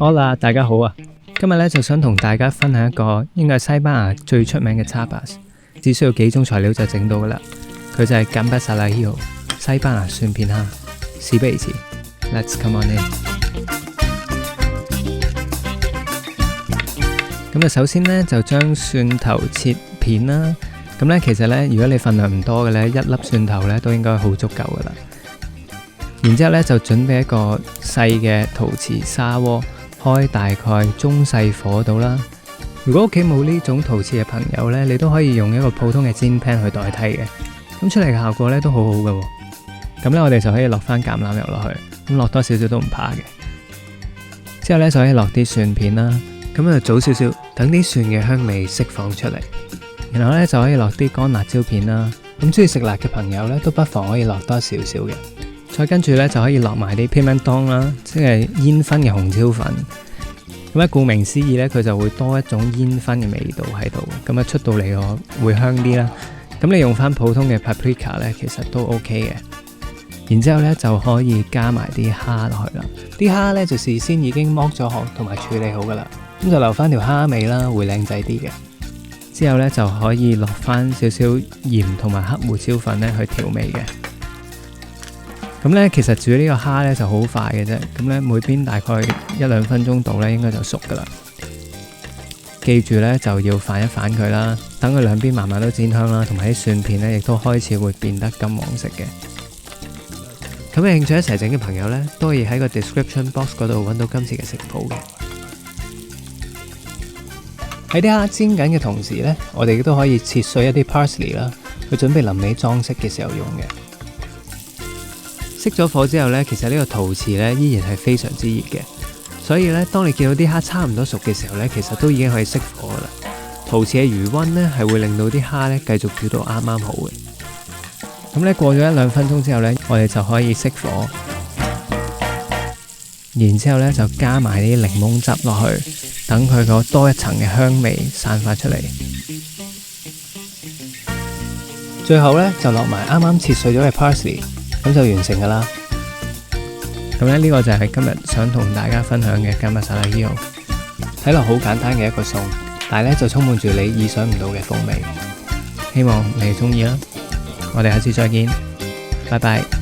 Hola，大家好啊！今日咧就想同大家分享一個應該係西班牙最出名嘅 tapas， 只需要幾種材料就整到噶啦。佢就係 Gambas al ajillo， 西班牙蒜片蝦。事不宜遲 ，Let's come on in。咁首先呢，就將蒜頭切片啦。咁咧其實咧，如果你份量唔多嘅咧，一粒蒜頭咧都應該好足夠噶啦。然之後咧就準備一個細嘅陶瓷砂鍋。開大概中細火度啦。如果屋企冇呢種陶瓷嘅朋友呢，你都可以用一個普通嘅煎 pan 去代替嘅。咁出嚟嘅效果呢都好好嘅。咁呢，我哋就可以落翻橄欖油落去，咁落多少少都唔怕嘅。之後呢，就可以落啲蒜片啦。咁就早少少，等啲蒜嘅香味釋放出嚟。然後呢，就可以落啲乾辣椒片啦。咁中意食辣嘅朋友呢，都不妨可以落多少少嘅。再跟住咧就可以落埋啲 pimentón 啦，即係煙燻嘅紅椒粉。咁咧顧名思義咧，佢就會多一種煙燻嘅味道喺度，咁啊出到嚟個會香啲啦。咁你用翻普通嘅 paprika 咧，其實都 OK 嘅。然之後咧就可以加埋啲蝦落去啦。啲蝦咧就事先已經剝咗殼同埋處理好噶啦，咁就留翻條蝦味啦，會靚仔啲嘅。之後咧就可以落翻少少鹽同埋黑胡椒粉咧去調味嘅。咁咧，其實煮呢個蝦咧就好快嘅啫。咁咧，每邊大概1-2分鐘度咧，應該就熟噶啦。記住咧，就要反一反佢啦，等佢兩邊慢慢都煎香啦，同埋啲蒜片咧，亦都開始會變得金黃色嘅。咁有興趣一齊整嘅朋友咧，都可以喺個 description box 嗰度揾到今次嘅食譜嘅。喺啲蝦煎緊嘅同時咧，我哋亦都可以切碎一啲 parsley 啦，去準備臨尾裝飾嘅時候用嘅。熄咗火之後呢，其實呢個陶瓷呢依然係非常之熱嘅，所以呢，當你見到啲蝦差唔多熟嘅時候呢，其實都已經可以熄火噶啦。陶瓷嘅餘溫呢係會令到啲蝦呢繼續煮到啱啱好嘅。咁呢過咗1-2分鐘之後呢，我哋就可以熄火，然之後呢就加埋啲檸檬汁落去，等佢個多一層嘅香味散發出嚟。最後呢，就落埋啱啱切碎咗嘅 parsley。咁就完成噶啦。咁呢個就係今日想同大家分享嘅 Gambas al ajillo。睇落好簡單嘅一個餸，但係呢就充滿住你意想唔到嘅風味。希望你中意啦。我哋下次再見，拜拜。